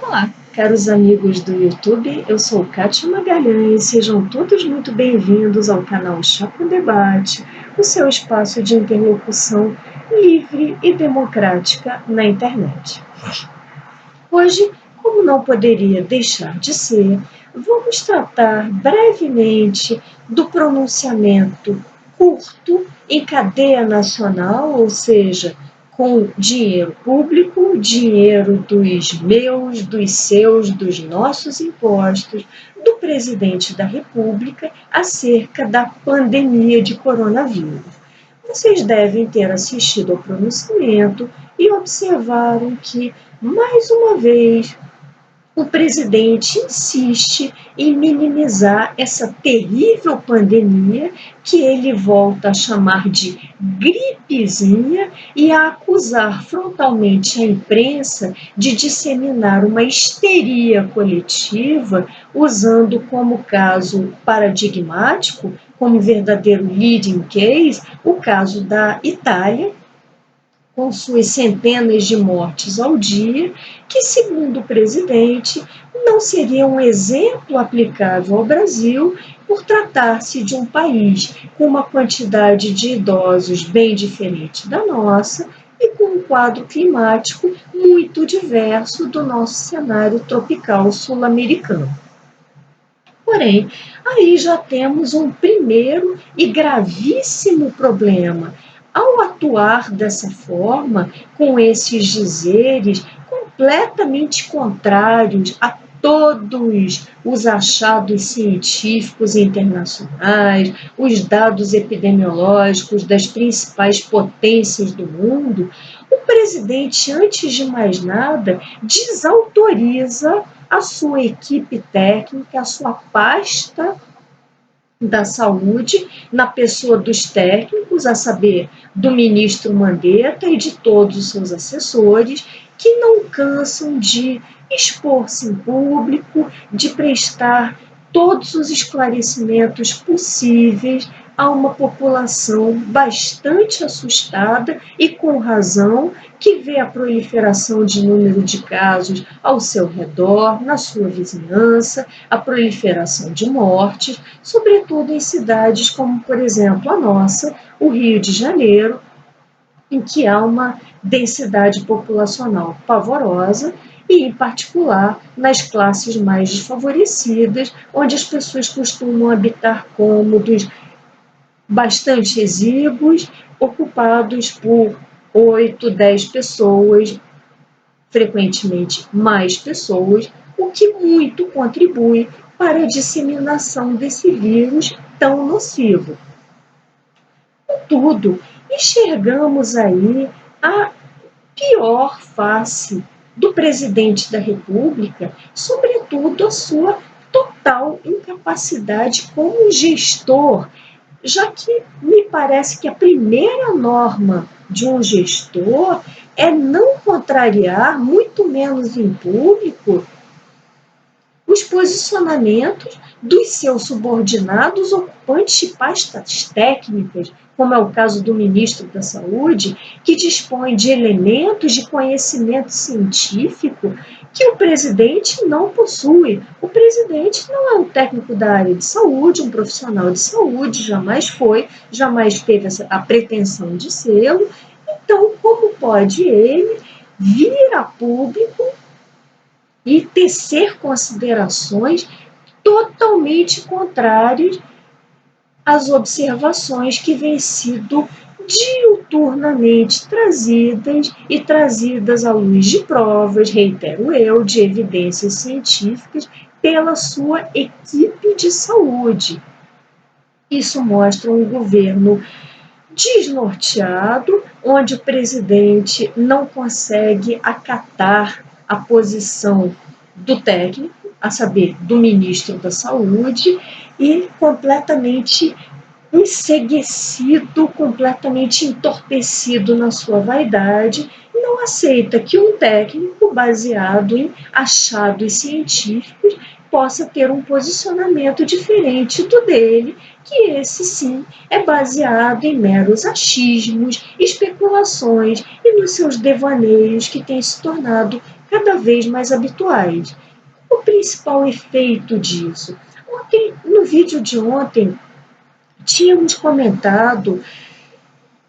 Olá, caros amigos do YouTube, eu sou Kátia Magalhães, sejam todos muito bem-vindos ao canal Chá com Debate, o seu espaço de interlocução livre e democrática na internet. Hoje, como não poderia deixar de ser, vamos tratar brevemente do pronunciamento curto em cadeia nacional, ou seja, com dinheiro público, dinheiro dos meus, dos seus, dos nossos impostos, do presidente da República acerca da pandemia de coronavírus. Vocês devem ter assistido ao pronunciamento e observaram que, mais uma vez, o presidente insiste em minimizar essa terrível pandemia que ele volta a chamar de gripezinha e a acusar frontalmente a imprensa de disseminar uma histeria coletiva, usando como caso paradigmático, como verdadeiro leading case, o caso da Itália, com suas centenas de mortes ao dia, que, segundo o presidente, não seria um exemplo aplicável ao Brasil por tratar-se de um país com uma quantidade de idosos bem diferente da nossa e com um quadro climático muito diverso do nosso cenário tropical sul-americano. Porém, aí já temos um primeiro e gravíssimo problema. Ao atuar dessa forma, com esses dizeres completamente contrários a todos os achados científicos internacionais, os dados epidemiológicos das principais potências do mundo, o presidente, antes de mais nada, desautoriza a sua equipe técnica, a sua pasta da saúde, na pessoa dos técnicos, a saber, do ministro Mandetta e de todos os seus assessores, que não cansam de expor-se em público, de prestar todos os esclarecimentos possíveis a uma população bastante assustada e com razão, que vê a proliferação de número de casos ao seu redor, na sua vizinhança, a proliferação de mortes, sobretudo em cidades como, por exemplo, a nossa, o Rio de Janeiro, em que há uma densidade populacional pavorosa e, em particular, nas classes mais desfavorecidas, onde as pessoas costumam habitar cômodos bastante exíguos, ocupados por 8, 10 pessoas, frequentemente mais pessoas, o que muito contribui para a disseminação desse vírus tão nocivo. Contudo, enxergamos aí a pior face do presidente da República, sobretudo a sua total incapacidade como gestor, já que me parece que a primeira norma de um gestor é não contrariar, muito menos em público, os posicionamentos dos seus subordinados ocupantes de pastas técnicas, como é o caso do ministro da Saúde, que dispõe de elementos de conhecimento científico que o presidente não possui. O presidente não é um técnico da área de saúde, um profissional de saúde, jamais foi, jamais teve a pretensão de sê-lo. Então, como pode ele vir a público e tecer considerações totalmente contrárias às observações que vêm sido diuturnamente trazidas à luz de provas, reitero eu, de evidências científicas, pela sua equipe de saúde. Isso mostra um governo desnorteado, onde o presidente não consegue acatar a posição do técnico, a saber, do ministro da Saúde, e completamente enceguecido, completamente entorpecido na sua vaidade, não aceita que um técnico baseado em achados científicos possa ter um posicionamento diferente do dele, que esse sim é baseado em meros achismos, especulações e nos seus devaneios que têm se tornado cada vez mais habituais. O principal efeito disso? No vídeo de ontem, tínhamos comentado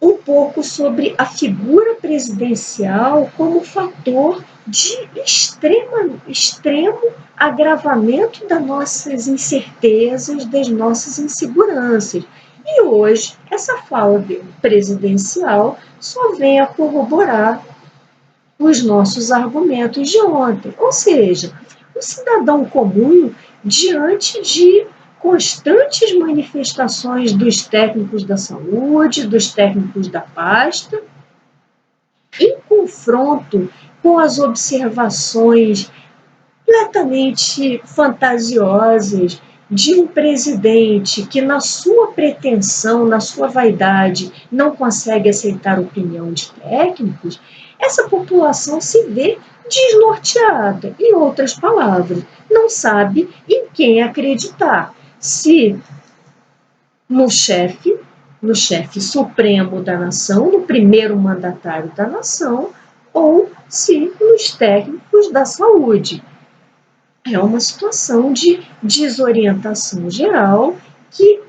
um pouco sobre a figura presidencial como fator de extremo agravamento das nossas incertezas, das nossas inseguranças. E hoje, essa fala presidencial só vem a corroborar os nossos argumentos de ontem. Ou seja, o cidadão comum, diante de constantes manifestações dos técnicos da saúde, dos técnicos da pasta, em confronto com as observações completamente fantasiosas de um presidente que, na sua pretensão, na sua vaidade, não consegue aceitar a opinião de técnicos, essa população se vê desnorteada. Em outras palavras, não sabe em quem acreditar. Se no chefe supremo da nação, no primeiro mandatário da nação, ou se nos técnicos da saúde. É uma situação de desorientação geral que,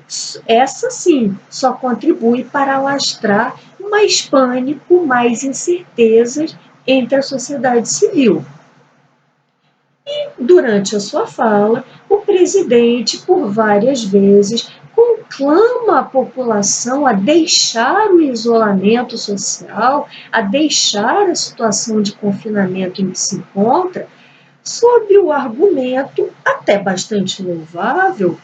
essa sim, só contribui para alastrar mais pânico, mais incertezas entre a sociedade civil. E, durante a sua fala, o presidente, por várias vezes, conclama a população a deixar o isolamento social, a deixar a situação de confinamento em que se encontra, sob o argumento, até bastante louvável,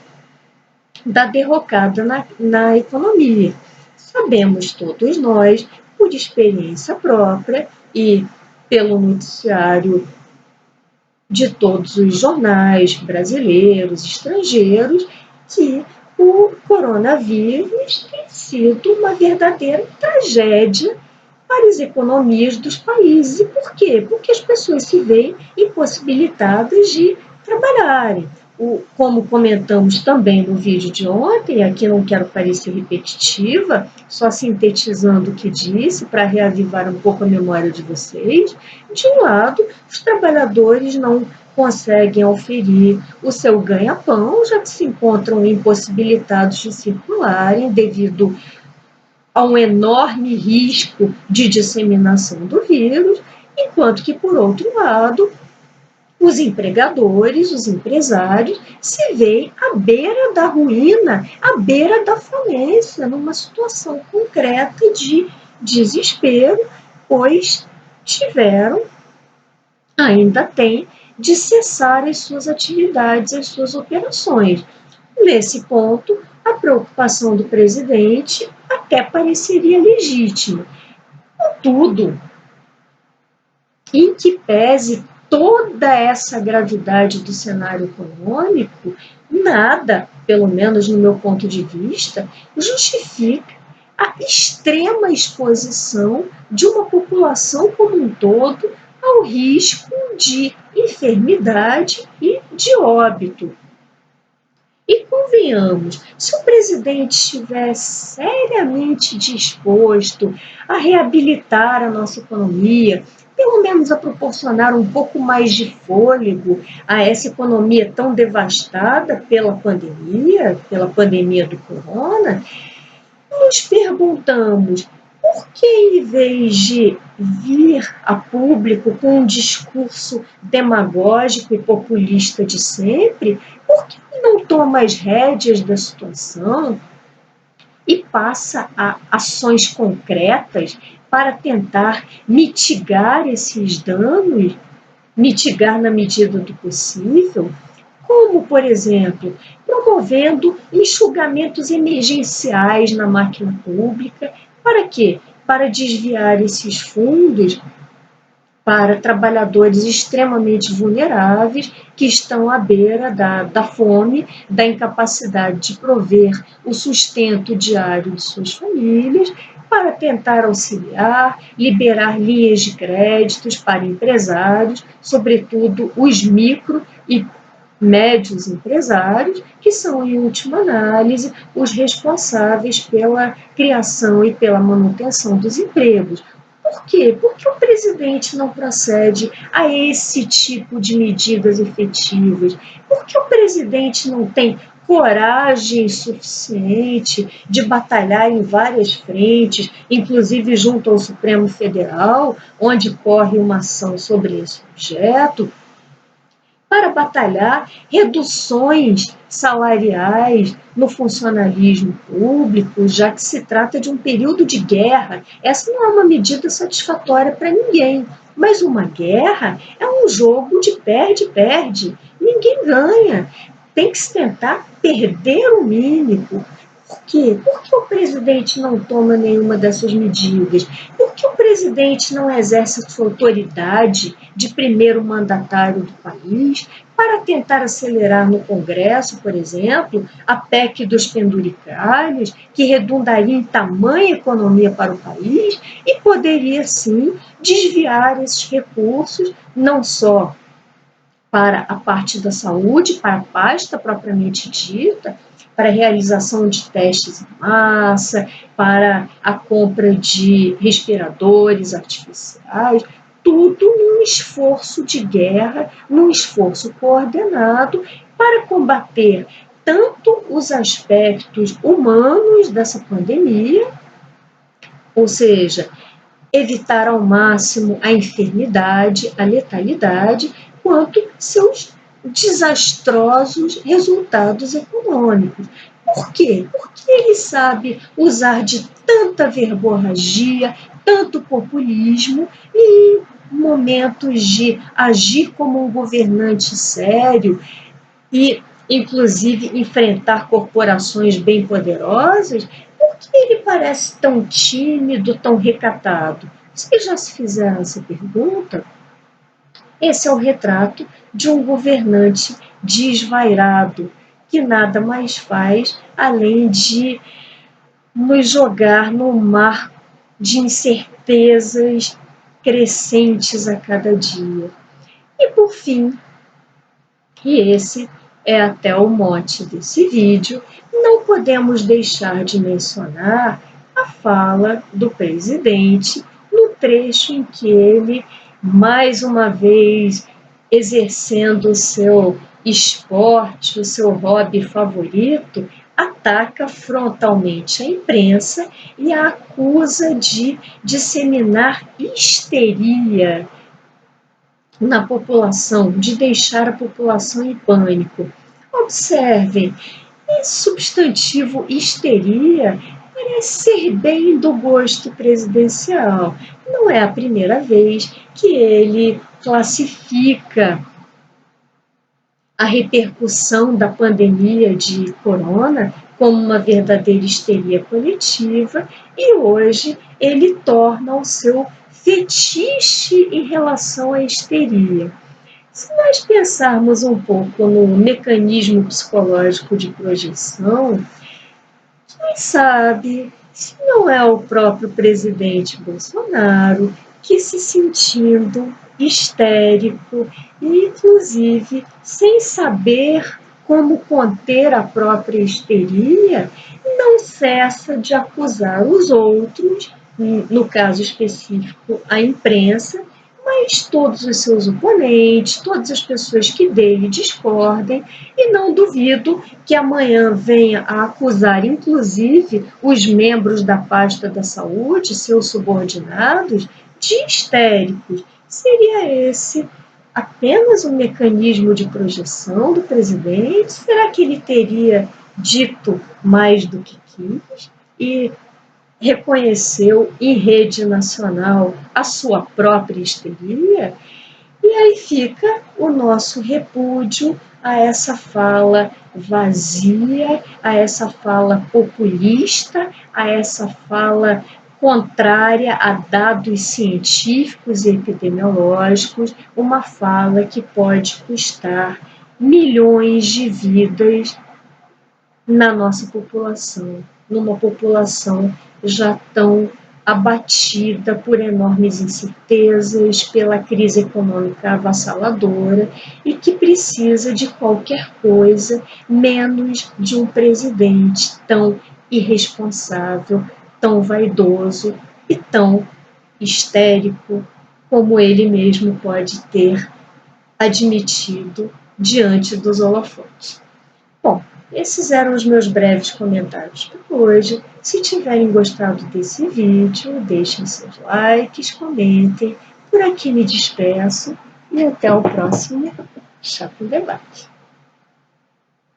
da derrocada na economia. Sabemos todos nós, por experiência própria e pelo noticiário de todos os jornais brasileiros, estrangeiros, que o coronavírus tem sido uma verdadeira tragédia para as economias dos países. E por quê? Porque as pessoas se veem impossibilitadas de trabalharem. Como comentamos também no vídeo de ontem, aqui não quero parecer repetitiva, só sintetizando o que disse para reavivar um pouco a memória de vocês. De um lado, os trabalhadores não conseguem oferir o seu ganha-pão, já que se encontram impossibilitados de circularem devido a um enorme risco de disseminação do vírus, enquanto que, por outro lado, os empregadores, os empresários, se veem à beira da ruína, à beira da falência, numa situação concreta de desespero, pois ainda têm, de cessar as suas atividades, as suas operações. Nesse ponto, a preocupação do presidente até pareceria legítima. Contudo, em que pese toda essa gravidade do cenário econômico, nada, pelo menos no meu ponto de vista, justifica a extrema exposição de uma população como um todo ao risco de enfermidade e de óbito. E convenhamos, se o presidente estiver seriamente disposto a reabilitar a nossa economia, pelo menos a proporcionar um pouco mais de fôlego a essa economia tão devastada pela pandemia do corona, nos perguntamos por que, em vez de vir a público com um discurso demagógico e populista de sempre, por que não toma as rédeas da situação e passa a ações concretas para tentar mitigar esses danos, mitigar na medida do possível, como, por exemplo, promovendo enxugamentos emergenciais na máquina pública. Para quê? Para desviar esses fundos para trabalhadores extremamente vulneráveis que estão à beira da fome, da incapacidade de prover o sustento diário de suas famílias, para tentar auxiliar, liberar linhas de créditos para empresários, sobretudo os micro e médios empresários, que são, em última análise, os responsáveis pela criação e pela manutenção dos empregos. Por quê? Porque o presidente não procede a esse tipo de medidas efetivas? Porque o presidente não tem coragem suficiente de batalhar em várias frentes, inclusive junto ao Supremo Federal, onde corre uma ação sobre esse objeto, para batalhar reduções salariais no funcionalismo público, já que se trata de um período de guerra. Essa não é uma medida satisfatória para ninguém, mas uma guerra é um jogo de perde-perde. Ninguém ganha. Tem que se tentar perder o mínimo. Por quê? Por que o presidente não toma nenhuma dessas medidas? Por que o presidente não exerce sua autoridade de primeiro mandatário do país para tentar acelerar no Congresso, por exemplo, a PEC dos penduricalhos, que redundaria em tamanha economia para o país e poderia, sim, desviar esses recursos, não só para a parte da saúde, para a pasta propriamente dita, para a realização de testes em massa, para a compra de respiradores artificiais, tudo num esforço de guerra, num esforço coordenado para combater tanto os aspectos humanos dessa pandemia, ou seja, evitar ao máximo a enfermidade, a letalidade, quanto seus desastrosos resultados econômicos. Por quê? Porque ele sabe usar de tanta verborragia, tanto populismo, e em momentos de agir como um governante sério e, inclusive, enfrentar corporações bem poderosas, por que ele parece tão tímido, tão recatado? Vocês já se fizeram essa pergunta? Esse é o retrato de um governante desvairado, que nada mais faz além de nos jogar no mar de incertezas crescentes a cada dia. E, por fim, e esse é até o mote desse vídeo, não podemos deixar de mencionar a fala do presidente no trecho em que ele, mais uma vez, exercendo o seu esporte, o seu hobby favorito, ataca frontalmente a imprensa e a acusa de disseminar histeria na população, de deixar a população em pânico. Observem, esse substantivo histeria parece ser bem do gosto presidencial. Não é a primeira vez que ele classifica a repercussão da pandemia de corona como uma verdadeira histeria coletiva, e hoje ele torna o seu fetiche em relação à histeria. Se nós pensarmos um pouco no mecanismo psicológico de projeção, quem sabe se não é o próprio presidente Bolsonaro que, se sentindo histérico e, inclusive, sem saber como conter a própria histeria, não cessa de acusar os outros, no caso específico a imprensa, mas todos os seus oponentes, todas as pessoas que dele discordem, e não duvido que amanhã venha a acusar, inclusive, os membros da pasta da saúde, seus subordinados, de histéricos. Seria esse apenas um mecanismo de projeção do presidente? Será que ele teria dito mais do que quis? E reconheceu em rede nacional a sua própria histeria? E aí fica o nosso repúdio a essa fala vazia, a essa fala populista, a essa fala contrária a dados científicos e epidemiológicos, uma fala que pode custar milhões de vidas na nossa população, numa população já tão abatida por enormes incertezas, pela crise econômica avassaladora e que precisa de qualquer coisa menos de um presidente tão irresponsável, tão vaidoso e tão histérico como ele mesmo pode ter admitido diante dos holofotes. Bom, esses eram os meus breves comentários por hoje. Se tiverem gostado desse vídeo, deixem seus likes, comentem. Por aqui me despeço e até o próximo Chá com Debate.